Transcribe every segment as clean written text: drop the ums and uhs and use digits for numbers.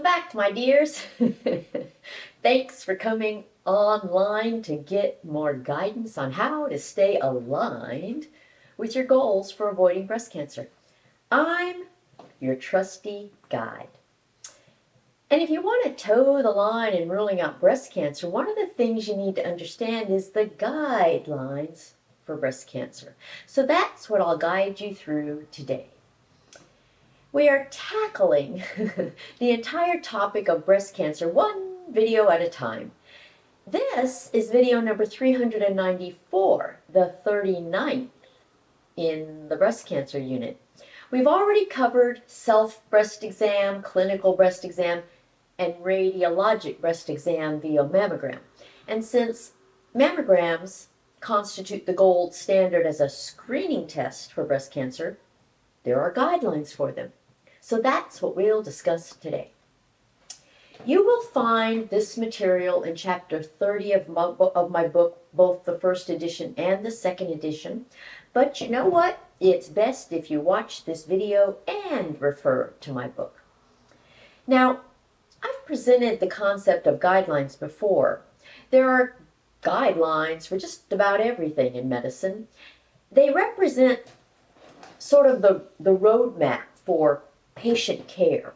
back, my dears. Thanks for coming online to get more guidance on how to stay aligned with your goals for avoiding breast cancer. I'm your trusty guide. And if you want to toe the line in ruling out breast cancer, one of the things you need to understand is the guidelines for breast cancer. So that's what I'll guide you through today. We are tackling the entire topic of breast cancer one video at a time. This is video number 394, the 39th in the breast cancer unit. We've already covered self-breast exam, clinical breast exam, and radiologic breast exam via mammogram. And since mammograms constitute the gold standard as a screening test for breast cancer, there are guidelines for them. So that's what we'll discuss today. You will find this material in chapter 30 of my book, both the first edition and the second edition. But you know what? It's best if you watch this video and refer to my book. Now, I've presented the concept of guidelines before. There are guidelines for just about everything in medicine. They represent sort of the roadmap for patient care.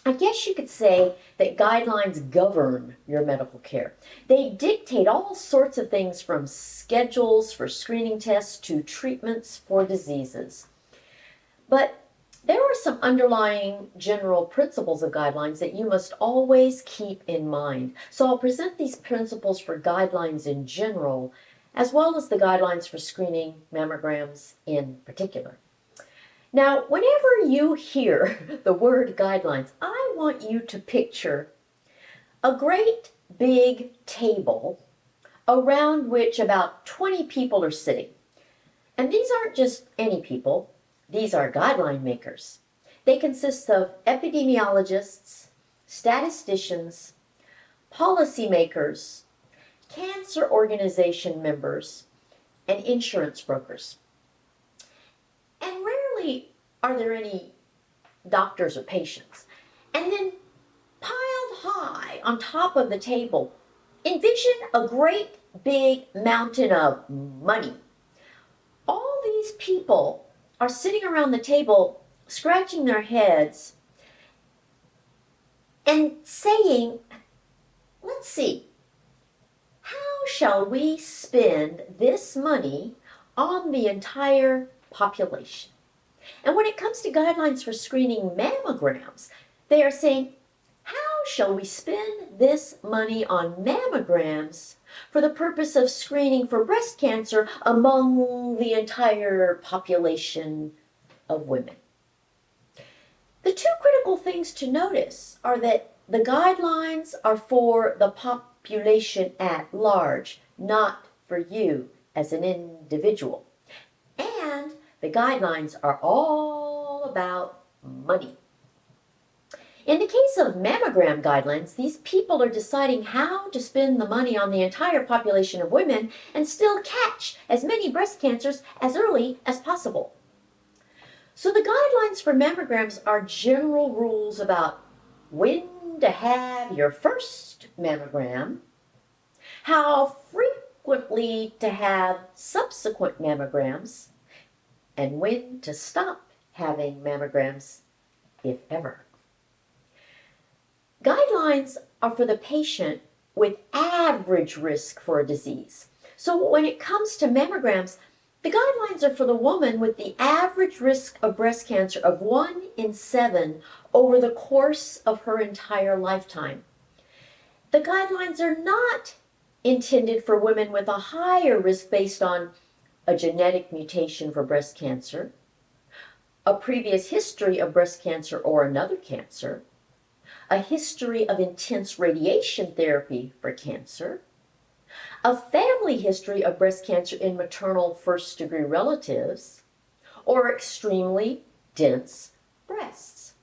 I guess you could say that guidelines govern your medical care. They dictate all sorts of things from schedules for screening tests to treatments for diseases. But there are some underlying general principles of guidelines that you must always keep in mind. So I'll present these principles for guidelines in general, as well as the guidelines for screening mammograms in particular. Now, whenever you hear the word guidelines, I want you to picture a great big table around which about 20 people are sitting. And these aren't just any people, these are guideline makers. They consist of epidemiologists, statisticians, policymakers, cancer organization members, and insurance brokers. And rarely are there any doctors or patients. And then piled high on top of the table, envision a great big mountain of money. All these people are sitting around the table, scratching their heads and saying, let's see, how shall we spend this money on the entire population? And when it comes to guidelines for screening mammograms, they are saying, how shall we spend this money on mammograms for the purpose of screening for breast cancer among the entire population of women? The two critical things to notice are that the guidelines are for the population at large, not for you as an individual. And the guidelines are all about money. In the case of mammogram guidelines, these people are deciding how to spend the money on the entire population of women and still catch as many breast cancers as early as possible. So the guidelines for mammograms are general rules about when to have your first mammogram, how frequently to have subsequent mammograms, and when to stop having mammograms, if ever. Guidelines are for the patient with average risk for a disease. So when it comes to mammograms, the guidelines are for the woman with the average risk of breast cancer of 1 in 7 over the course of her entire lifetime. The guidelines are not intended for women with a higher risk based on a genetic mutation for breast cancer, a previous history of breast cancer or another cancer, a history of intense radiation therapy for cancer, a family history of breast cancer in maternal first-degree relatives, or extremely dense breasts.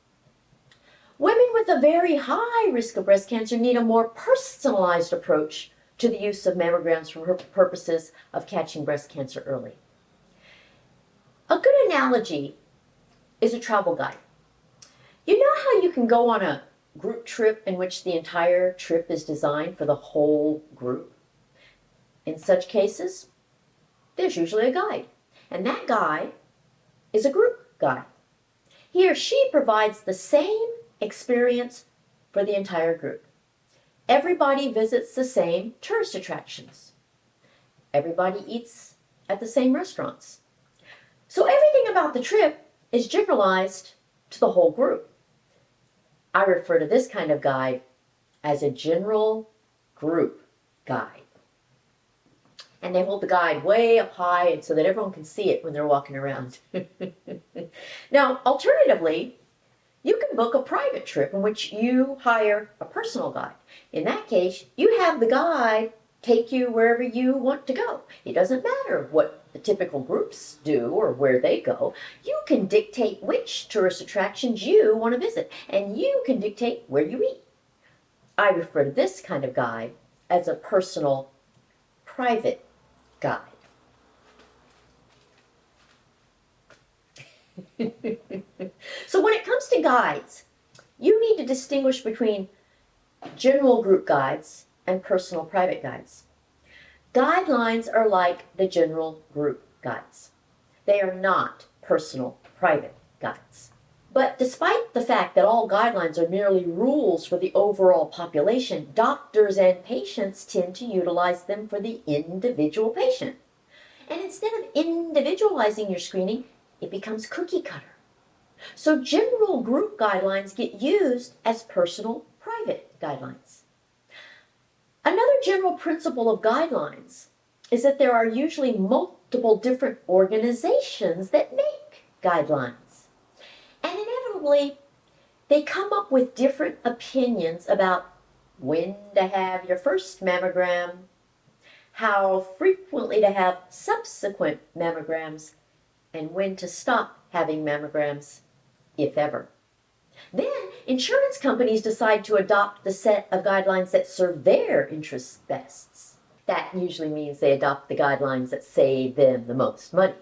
Women with a very high risk of breast cancer need a more personalized approach to the use of mammograms for purposes of catching breast cancer early. A good analogy is a travel guide. You know how you can go on a group trip in which the entire trip is designed for the whole group. In such cases, there's usually a guide, and that guide is a group guide. He or she provides the same experience for the entire group. Everybody visits the same tourist attractions. Everybody eats at the same restaurants. So everything about the trip is generalized to the whole group. I refer to this kind of guide as a general group guide. And they hold the guide way up high and so that everyone can see it when they're walking around. Now, alternatively, you can book a private trip in which you hire a personal guide. In that case, you have the guide take you wherever you want to go. It doesn't matter what the typical groups do or where they go. You can dictate which tourist attractions you want to visit, and you can dictate where you eat. I refer to this kind of guide as a personal, private guide. So when it comes to guides, you need to distinguish between general group guides and personal private guides. Guidelines are like the general group guides. They are not personal private guides. But despite the fact that all guidelines are merely rules for the overall population, doctors and patients tend to utilize them for the individual patient. And instead of individualizing your screening, it becomes cookie cutter. So general group guidelines get used as personal private guidelines. Another general principle of guidelines is that there are usually multiple different organizations that make guidelines. And inevitably, they come up with different opinions about when to have your first mammogram, how frequently to have subsequent mammograms, and when to stop having mammograms, if ever. Then, insurance companies decide to adopt the set of guidelines that serve their interests best. That usually means they adopt the guidelines that save them the most money.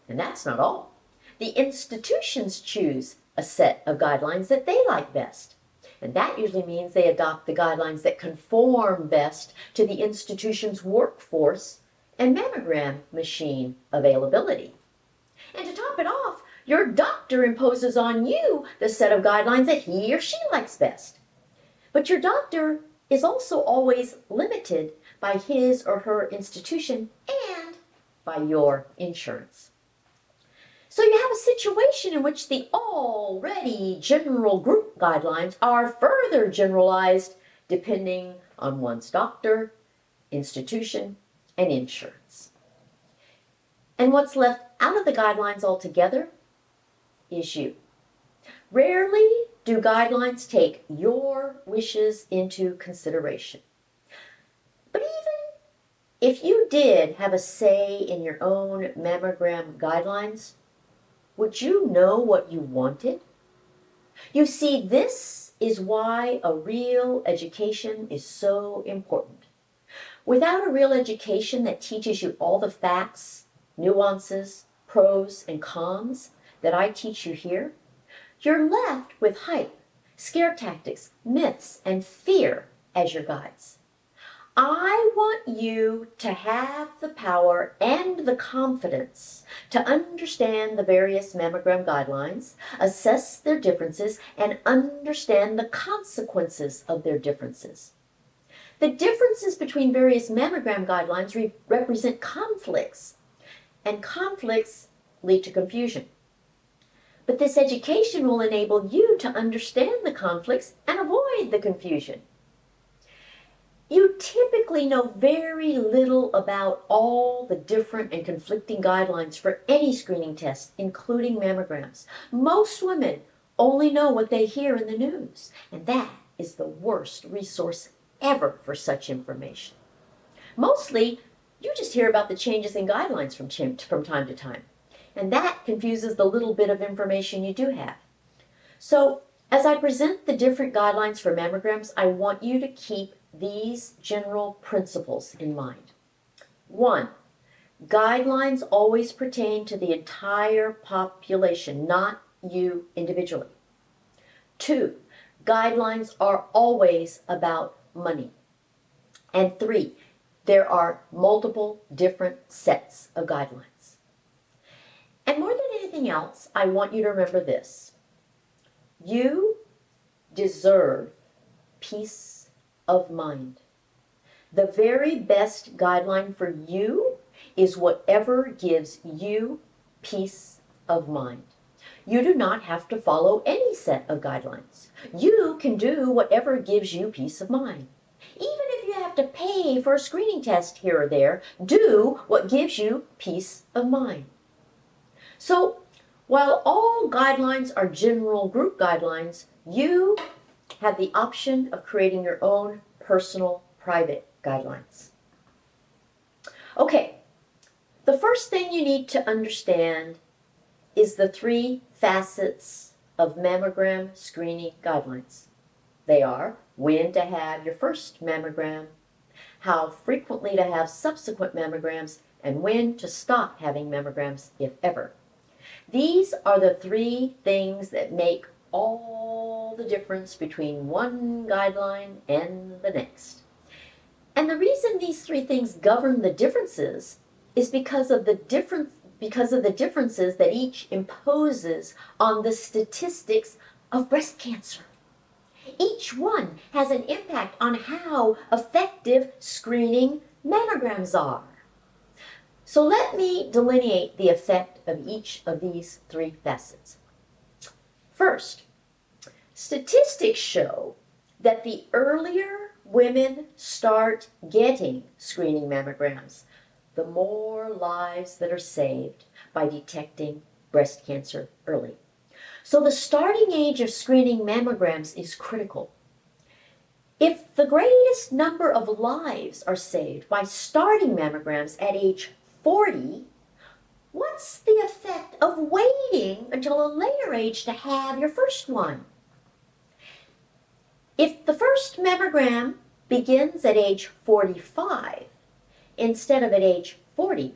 And that's not all. The institutions choose a set of guidelines that they like best. And that usually means they adopt the guidelines that conform best to the institution's workforce and mammogram machine availability. And to top it off, your doctor imposes on you the set of guidelines that he or she likes best. But your doctor is also always limited by his or her institution and by your insurance. So you have a situation in which the already general group guidelines are further generalized depending on one's doctor, institution, and insurance. And what's left out of the guidelines altogether is you. Rarely do guidelines take your wishes into consideration. But even if you did have a say in your own mammogram guidelines, would you know what you wanted? You see, this is why a real education is so important. Without a real education that teaches you all the facts, nuances, pros, and cons that I teach you here, you're left with hype, scare tactics, myths, and fear as your guides. I want you to have the power and the confidence to understand the various mammogram guidelines, assess their differences, and understand the consequences of their differences. The differences between various mammogram guidelines represent conflicts, and conflicts lead to confusion. But this education will enable you to understand the conflicts and avoid the confusion. You typically know very little about all the different and conflicting guidelines for any screening test, including mammograms. Most women only know what they hear in the news, and that is the worst resource ever for such information. Mostly, you just hear about the changes in guidelines from time to time, and that confuses the little bit of information you do have. So, as I present the different guidelines for mammograms, I want you to keep these general principles in mind. 1. Guidelines always pertain to the entire population, not you individually. 2. guidelines are always about money. And 3, there are multiple different sets of guidelines. And more than anything else, I want you to remember this. You deserve peace of mind. The very best guideline for you is whatever gives you peace of mind. You do not have to follow any set of guidelines. You can do whatever gives you peace of mind. Even if you have to pay for a screening test here or there, do what gives you peace of mind. So, while all guidelines are general group guidelines, you have the option of creating your own personal, private guidelines. Okay, the first thing you need to understand is the 3 facets of mammogram screening guidelines. They are when to have your first mammogram, how frequently to have subsequent mammograms, and when to stop having mammograms, if ever. These are the 3 things that make all the difference between one guideline and the next. And the reason these 3 things govern the differences is because of the differences that each imposes on the statistics of breast cancer. Each one has an impact on how effective screening mammograms are. So let me delineate the effect of each of these 3 facets. First, statistics show that the earlier women start getting screening mammograms, the more lives that are saved by detecting breast cancer early. So the starting age of screening mammograms is critical. If the greatest number of lives are saved by starting mammograms at age 40, what's the effect of waiting until a later age to have your first one? If the first mammogram begins at age 45 instead of at age 40,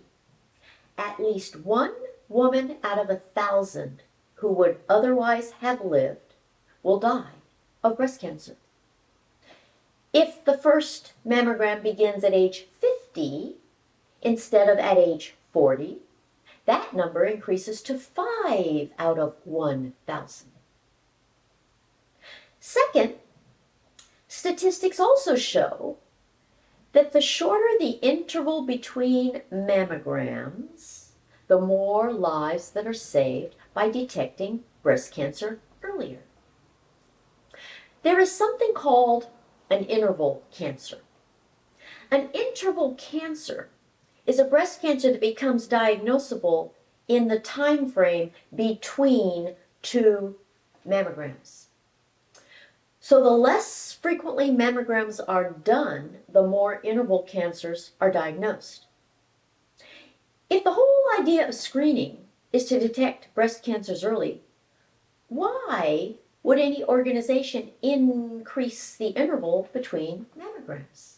at least one woman out of 1,000 who would otherwise have lived will die of breast cancer. If the first mammogram begins at age 50 instead of at age 40, that number increases to 5 out of 1,000. Second, statistics also show that the shorter the interval between mammograms, the more lives that are saved by detecting breast cancer earlier. There is something called an interval cancer. An interval cancer is a breast cancer that becomes diagnosable in the time frame between 2 mammograms. So the less frequently mammograms are done, the more interval cancers are diagnosed. If the whole idea of screening is to detect breast cancers early, why would any organization increase the interval between mammograms?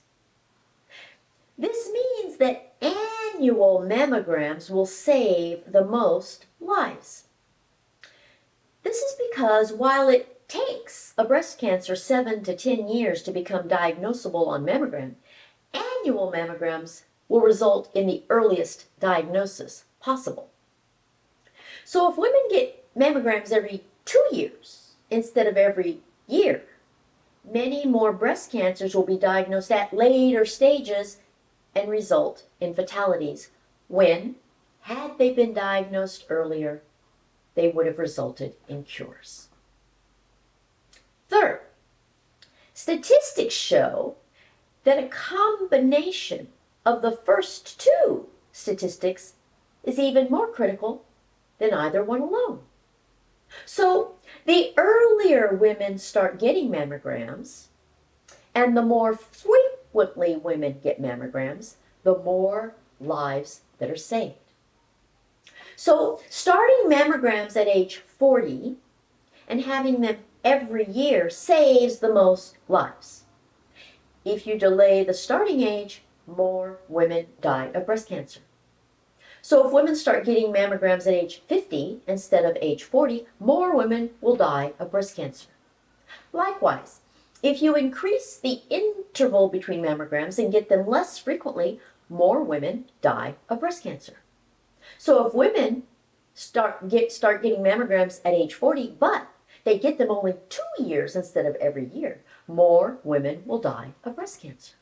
This means that annual mammograms will save the most lives. This is because while it takes a breast cancer 7 to 10 years to become diagnosable on mammogram, annual mammograms will result in the earliest diagnosis possible. So if women get mammograms every 2 years instead of every year, many more breast cancers will be diagnosed at later stages and result in fatalities when, had they been diagnosed earlier, they would have resulted in cures. Third, statistics show that a combination of the first 2 statistics is even more critical than either one alone. So the earlier women start getting mammograms, and the more frequently women get mammograms, the more lives that are saved. So starting mammograms at age 40 and having them every year saves the most lives. If you delay the starting age, more women die of breast cancer. So if women start getting mammograms at age 50 instead of age 40, more women will die of breast cancer. Likewise, if you increase the interval between mammograms and get them less frequently, more women die of breast cancer. So if women start getting mammograms at age 40, but they get them only 2 years instead of every year, more women will die of breast cancer.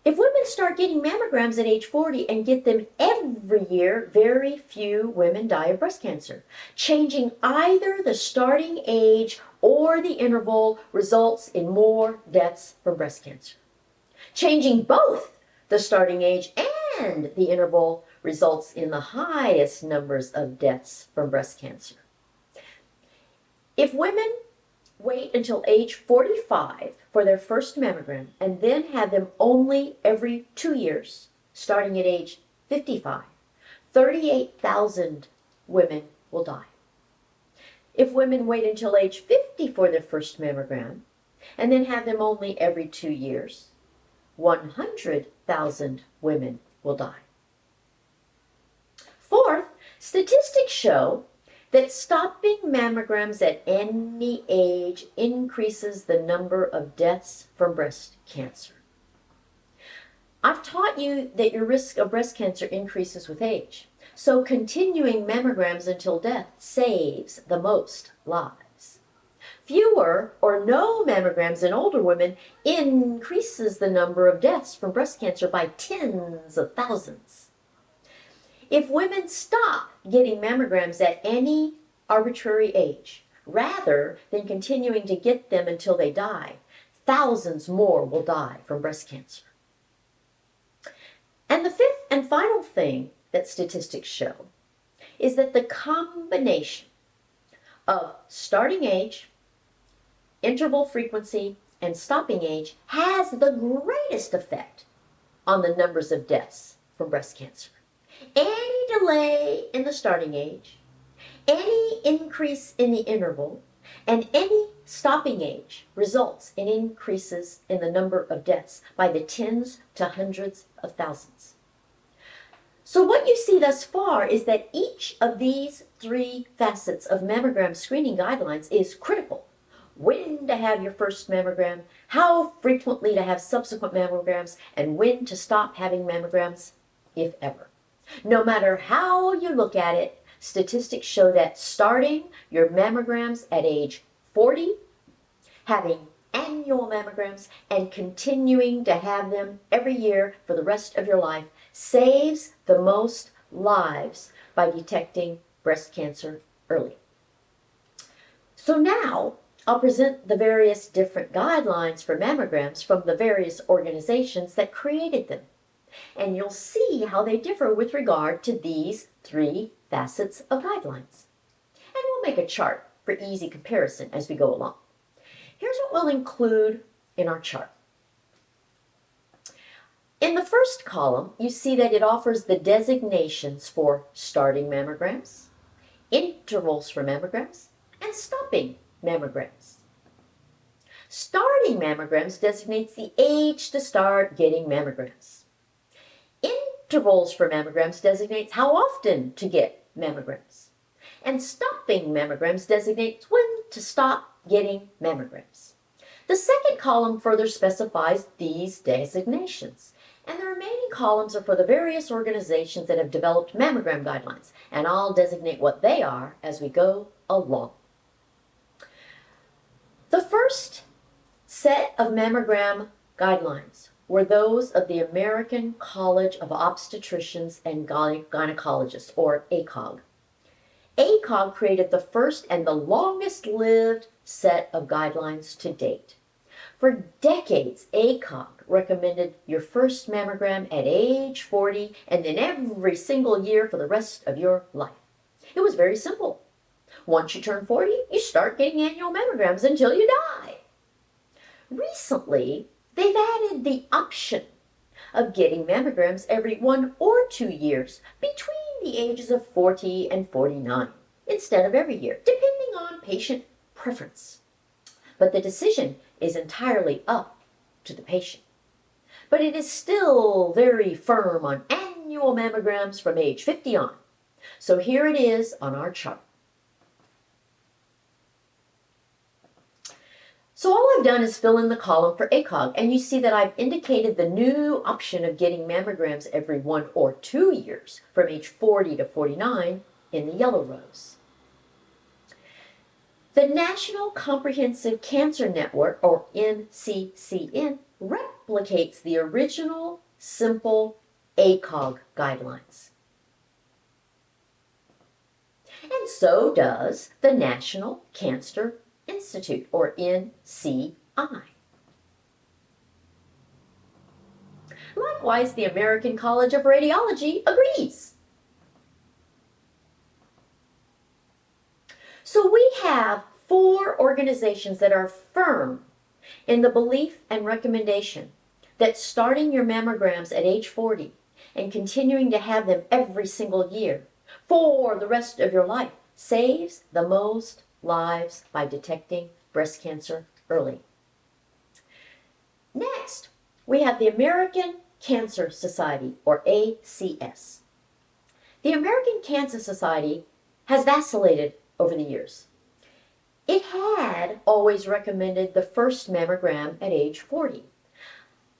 If women start getting mammograms at age 40 and get them every year, very few women die of breast cancer. Changing either the starting age or the interval results in more deaths from breast cancer. Changing both the starting age and the interval results in the highest numbers of deaths from breast cancer. If women wait until age 45 for their first mammogram and then have them only every 2 years, starting at age 55, 38,000 women will die. If women wait until age 50 for their first mammogram and then have them only every 2 years, 100,000 women will die. Fourth, statistics show that stopping mammograms at any age increases the number of deaths from breast cancer. I've taught you that your risk of breast cancer increases with age, so continuing mammograms until death saves the most lives. Fewer or no mammograms in older women increases the number of deaths from breast cancer by tens of thousands. If women stop getting mammograms at any arbitrary age, rather than continuing to get them until they die, thousands more will die from breast cancer. And the fifth and final thing that statistics show is that the combination of starting age, interval frequency, and stopping age has the greatest effect on the numbers of deaths from breast cancer. Any delay in the starting age, any increase in the interval, and any stopping age results in increases in the number of deaths by the tens to hundreds of thousands. So what you see thus far is that each of these 3 facets of mammogram screening guidelines is critical. When to have your first mammogram, how frequently to have subsequent mammograms, and when to stop having mammograms, if ever. No matter how you look at it, statistics show that starting your mammograms at age 40, having annual mammograms, and continuing to have them every year for the rest of your life saves the most lives by detecting breast cancer early. So now I'll present the various different guidelines for mammograms from the various organizations that created them. And you'll see how they differ with regard to these 3 facets of guidelines. And we'll make a chart for easy comparison as we go along. Here's what we'll include in our chart. In the first column, you see that it offers the designations for starting mammograms, intervals for mammograms, and stopping mammograms. Starting mammograms designates the age to start getting mammograms. Intervals for mammograms designates how often to get mammograms. And stopping mammograms designates when to stop getting mammograms. The second column further specifies these designations. And the remaining columns are for the various organizations that have developed mammogram guidelines. And I'll designate what they are as we go along. The first set of mammogram guidelines were those of the American College of Obstetricians and Gynecologists, or ACOG. ACOG created the first and the longest-lived set of guidelines to date. For decades, ACOG recommended your first mammogram at age 40 and then every single year for the rest of your life. It was very simple. Once you turn 40, you start getting annual mammograms until you die. Recently, they've added the option of getting mammograms every 1 or 2 years between the ages of 40 and 49, instead of every year, depending on patient preference. But the decision is entirely up to the patient. But it is still very firm on annual mammograms from age 50 on. So here it is on our chart. So all I've done is fill in the column for ACOG, and you see that I've indicated the new option of getting mammograms every 1 or 2 years from age 40 to 49 in the yellow rows. The National Comprehensive Cancer Network, or NCCN, replicates the original simple ACOG guidelines. And so does the National Cancer Institute, or NCI. Likewise, the American College of Radiology agrees. So we have 4 organizations that are firm in the belief and recommendation that starting your mammograms at age 40 and continuing to have them every single year for the rest of your life saves the most lives by detecting breast cancer early. Next, we have the American Cancer Society, or ACS. The American Cancer Society has vacillated over the years. It had always recommended the first mammogram at age 40.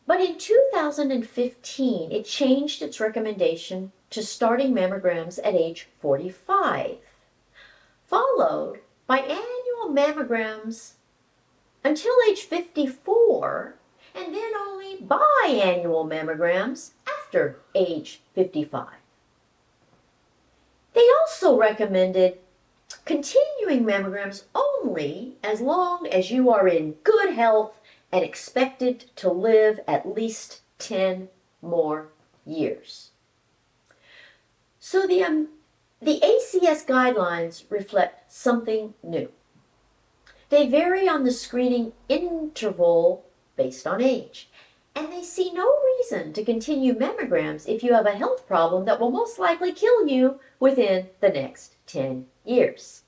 But in 2015, it changed its recommendation to starting mammograms at age 45, followed by annual mammograms until age 54, and then only biannual mammograms after age 55. They also recommended continuing mammograms only as long as you are in good health and expected to live at least 10 more years. So the ACS guidelines reflect something new. They vary on the screening interval based on age, and they see no reason to continue mammograms if you have a health problem that will most likely kill you within the next 10 years.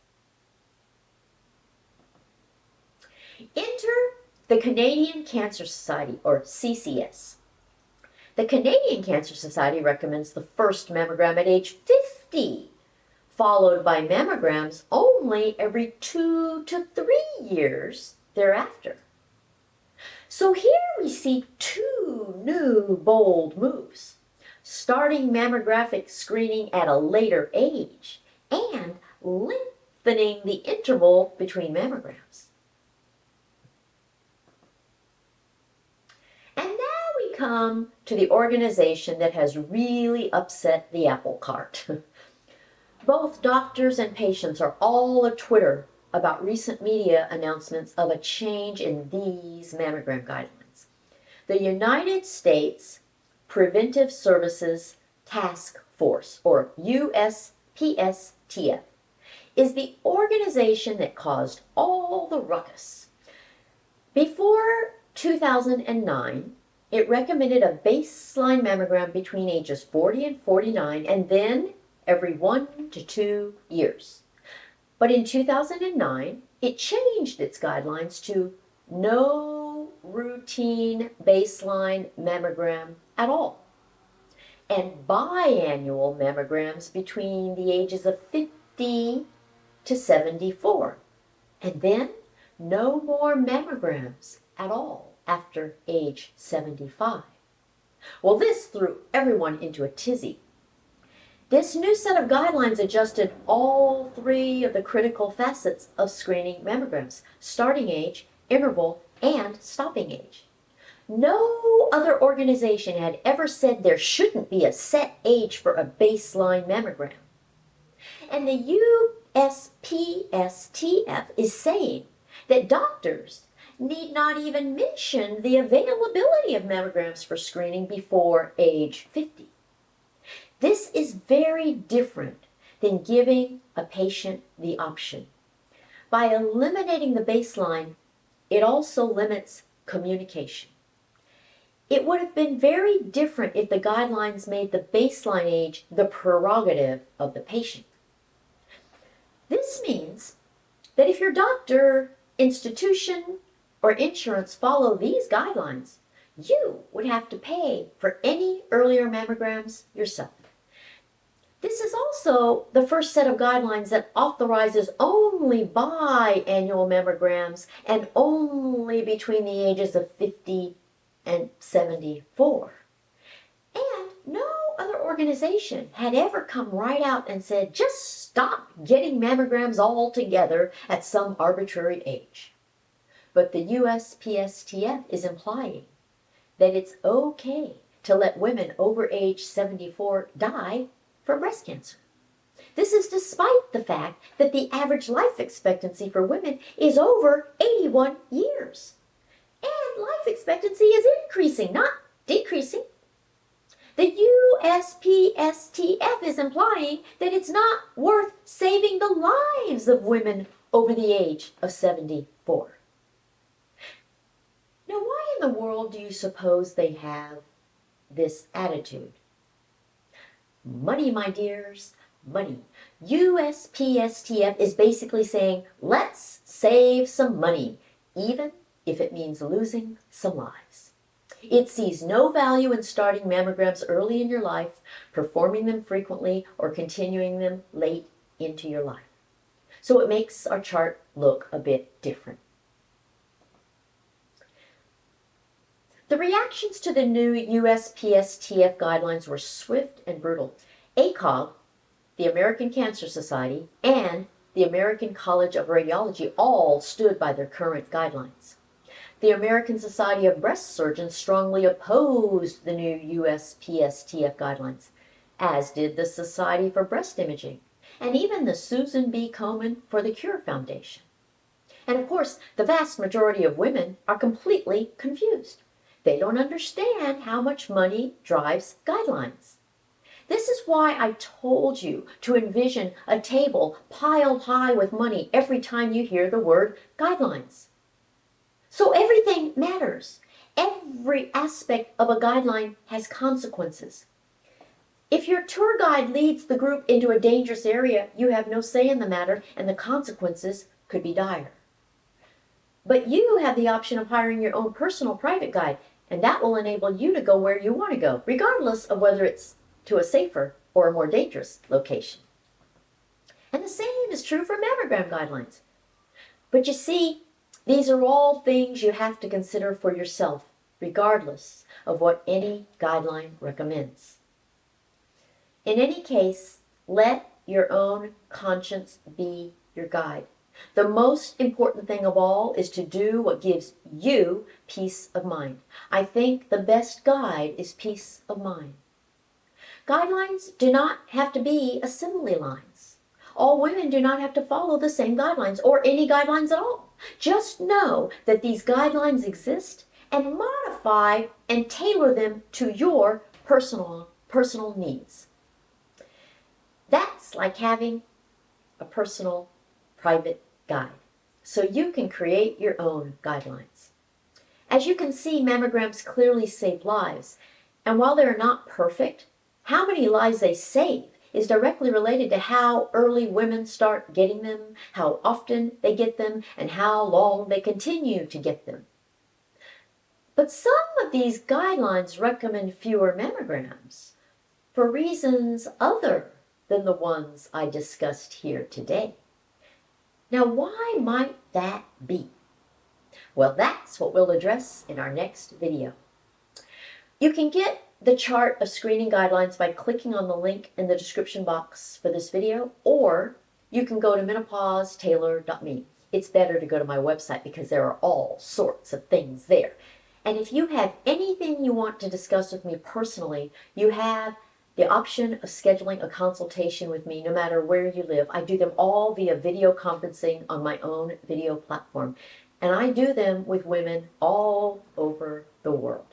Enter the Canadian Cancer Society, or CCS. The Canadian Cancer Society recommends the first mammogram at age 50, followed by mammograms only every 2 to 3 years thereafter. So here we see 2 new bold moves: starting mammographic screening at a later age and lengthening the interval between mammograms. And now we come to the organization that has really upset the apple cart. Both doctors and patients are all a-Twitter about recent media announcements of a change in these mammogram guidelines. The United States Preventive Services Task Force, or USPSTF, is the organization that caused all the ruckus. Before 2009, it recommended a baseline mammogram between ages 40 and 49, and then every 1 to 2 years. But in 2009, it changed its guidelines to no routine baseline mammogram at all, and biannual mammograms between the ages of 50 to 74, and then no more mammograms at all after age 75. Well, this threw everyone into a tizzy. This new set of guidelines adjusted all 3 of the critical facets of screening mammograms: starting age, interval, and stopping age. No other organization had ever said there shouldn't be a set age for a baseline mammogram. And the USPSTF is saying that doctors need not even mention the availability of mammograms for screening before age 50. This is very different than giving a patient the option. By eliminating the baseline, it also limits communication. It would have been very different if the guidelines made the baseline age the prerogative of the patient. This means that if your doctor, institution, or insurance follow these guidelines, you would have to pay for any earlier mammograms yourself. This is also the first set of guidelines that authorizes only biannual mammograms and only between the ages of 50 and 74. And no other organization had ever come right out and said, just stop getting mammograms altogether at some arbitrary age. But the USPSTF is implying that it's okay to let women over age 74 die from breast cancer. This is despite the fact that the average life expectancy for women is over 81 years. And life expectancy is increasing, not decreasing. The USPSTF is implying that it's not worth saving the lives of women over the age of 74. Now, why in the world do you suppose they have this attitude? Money, my dears, money. USPSTF is basically saying, let's save some money, even if it means losing some lives. It sees no value in starting mammograms early in your life, performing them frequently, or continuing them late into your life. So it makes our chart look a bit different. The reactions to the new USPSTF guidelines were swift and brutal. ACOG, the American Cancer Society, and the American College of Radiology all stood by their current guidelines. The American Society of Breast Surgeons strongly opposed the new USPSTF guidelines, as did the Society for Breast Imaging, and even the Susan B. Komen for the Cure Foundation. And of course, the vast majority of women are completely confused. They don't understand how much money drives guidelines. This is why I told you to envision a table piled high with money every time you hear the word guidelines. So everything matters. Every aspect of a guideline has consequences. If your tour guide leads the group into a dangerous area, you have no say in the matter, and the consequences could be dire. But you have the option of hiring your own personal private guide, and that will enable you to go where you want to go, regardless of whether it's to a safer or a more dangerous location. And the same is true for mammogram guidelines. But you see, these are all things you have to consider for yourself, regardless of what any guideline recommends. In any case, let your own conscience be your guide. The most important thing of all is to do what gives you peace of mind. I think the best guide is peace of mind. Guidelines do not have to be assembly lines. All women do not have to follow the same guidelines or any guidelines at all. Just know that these guidelines exist and modify and tailor them to your personal needs. That's like having a personal private guide, so you can create your own guidelines. As you can see, mammograms clearly save lives, and while they're not perfect, how many lives they save is directly related to how early women start getting them, how often they get them, and how long they continue to get them. But some of these guidelines recommend fewer mammograms for reasons other than the ones I discussed here today. Now, why might that be? Well, that's what we'll address in our next video. You can get the chart of screening guidelines by clicking on the link in the description box for this video, or you can go to menopauseTailor.me. It's better to go to my website because there are all sorts of things there. And if you have anything you want to discuss with me personally, you have the option of scheduling a consultation with me no matter where you live. I do them all via video conferencing on my own video platform. And I do them with women all over the world.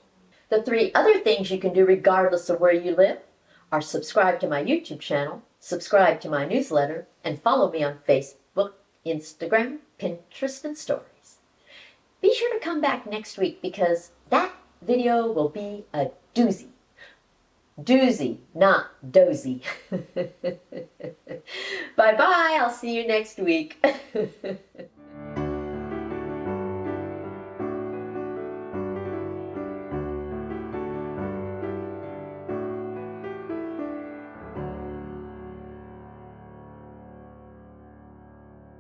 The 3 other things you can do regardless of where you live are subscribe to my YouTube channel, subscribe to my newsletter, and follow me on Facebook, Instagram, Pinterest, and Stories. Be sure to come back next week because that video will be a doozy. Doozy, not dozy. Bye-bye. I'll see you next week.